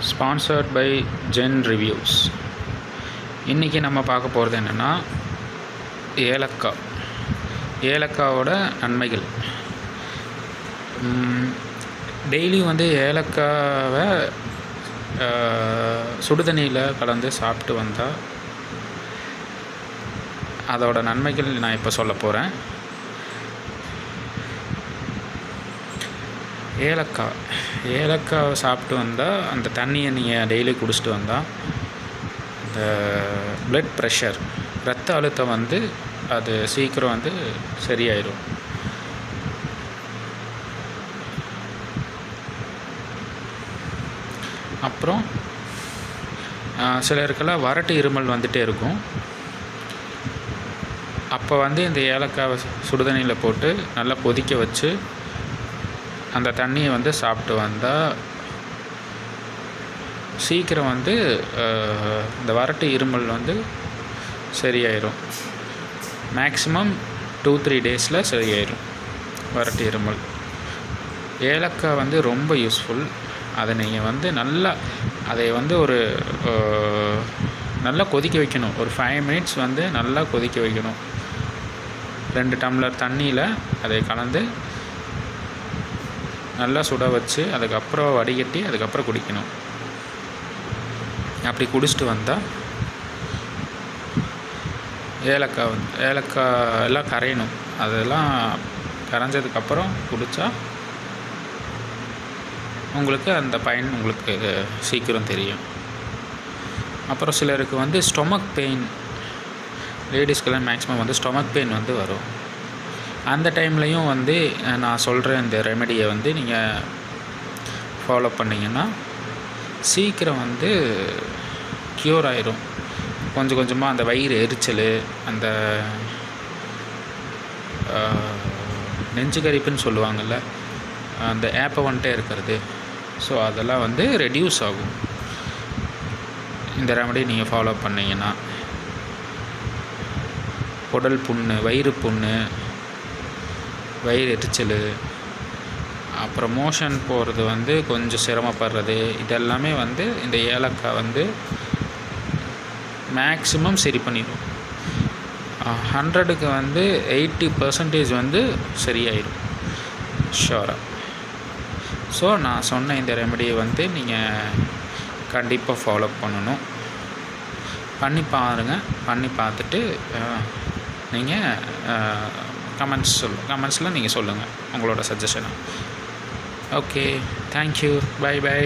Sponsored by gen reviews. இன்றைக்கி நம்ம பார்க்க போகிறது என்னென்னா ஏலக்காய். ஏலக்காவோட நன்மைகள். டெய்லியும் ஏலக்காவை சுடுதண்ணியில் கலந்து சாப்பிட்டு வந்தால் அதோட நன்மைகள் நான் இப்போ சொல்ல போகிறேன். ஏலக்காவை சாப்பிட்டு வந்தால் அந்த தண்ணியை நீங்கள் டெய்லி குடிச்சிட்டு வந்தால் இந்த ப்ளட் ப்ரெஷர், இரத்த அழுத்தம் அது சீக்கிரம் சரியாயிடும். அப்புறம் சிலருக்கெல்லாம் வறட்டு இருமல் வந்துகிட்டே இருக்கும். அப்போ இந்த ஏலக்காவை சுடுதண்ணியில் போட்டு நல்லா கொதிக்க வச்சு அந்த தண்ணியை சாப்பிட்டு வந்தால் சீக்கிரம் இந்த வறட்டு இருமல் சரியாயிடும். மேக்ஸிமம் 2-3 டேஸில் சரியாயிடும் வறட்டு இருமல். ஏலக்காய் ரொம்ப யூஸ்ஃபுல். அதை நீங்கள் நல்லா அதை ஒரு நல்லா கொதிக்க வைக்கணும். ஒரு 5 மினிட்ஸ் நல்லா கொதிக்க வைக்கணும். 2 டம்ளர் தண்ணியில் அதை கலந்து நல்லா சுட வச்சு அதுக்கப்புறம் வடிகட்டி அதுக்கப்புறம் குடிக்கணும். அப்படி குடிச்சிட்டு வந்தால் ஏலக்காய் எல்லாம் கரையணும். அதெல்லாம் கரைஞ்சதுக்கப்புறம் குடித்தா உங்களுக்கு அந்த பயன் உங்களுக்கு சீக்கிரம் தெரியும். அப்புறம் சிலருக்கு ஸ்டொமக் பெயின், லேடிஸ்க்கெல்லாம் மேக்ஸிமம் ஸ்டொமக் பெயின் வரும். அந்த டைம்லையும் நான் சொல்கிற இந்த ரெமெடியை நீங்கள் ஃபாலோ பண்ணிங்கன்னா சீக்கிரம் க்யூர் ஆயிரும். கொஞ்சம் கொஞ்சமாக அந்த வயிறு எரிச்சல், அந்த நெஞ்சு கரிப்புன்னு சொல்லுவாங்கள்ல, அந்த ஏப்பை இருக்கிறது, ஸோ அதெல்லாம் ரெடியூஸ் ஆகும் இந்த ரெமெடி நீங்கள் ஃபாலோ பண்ணிங்கன்னா. குடல் புண்ணு, வயிறு புண்ணு, வயிறு எரிச்சல், அப்புறம் மோஷன் போகிறது கொஞ்சம் சிரமப்படுறது, இதெல்லாமே இந்த ஏலக்காய் மேக்ஸிமம் சரி பண்ணிடும். 100க்கு 80% சரியாயிடும் ஷோராக. ஸோ நான் சொன்ன இந்த ரெமெடியை நீங்கள் கண்டிப்பாக ஃபாலோ பண்ணணும். பண்ணி பார்த்துட்டு நீங்கள் கமெண்ட்ஸில் நீங்கள் சொல்லுங்கள் உங்களோட சஜஷனை. Okay, thank you, by.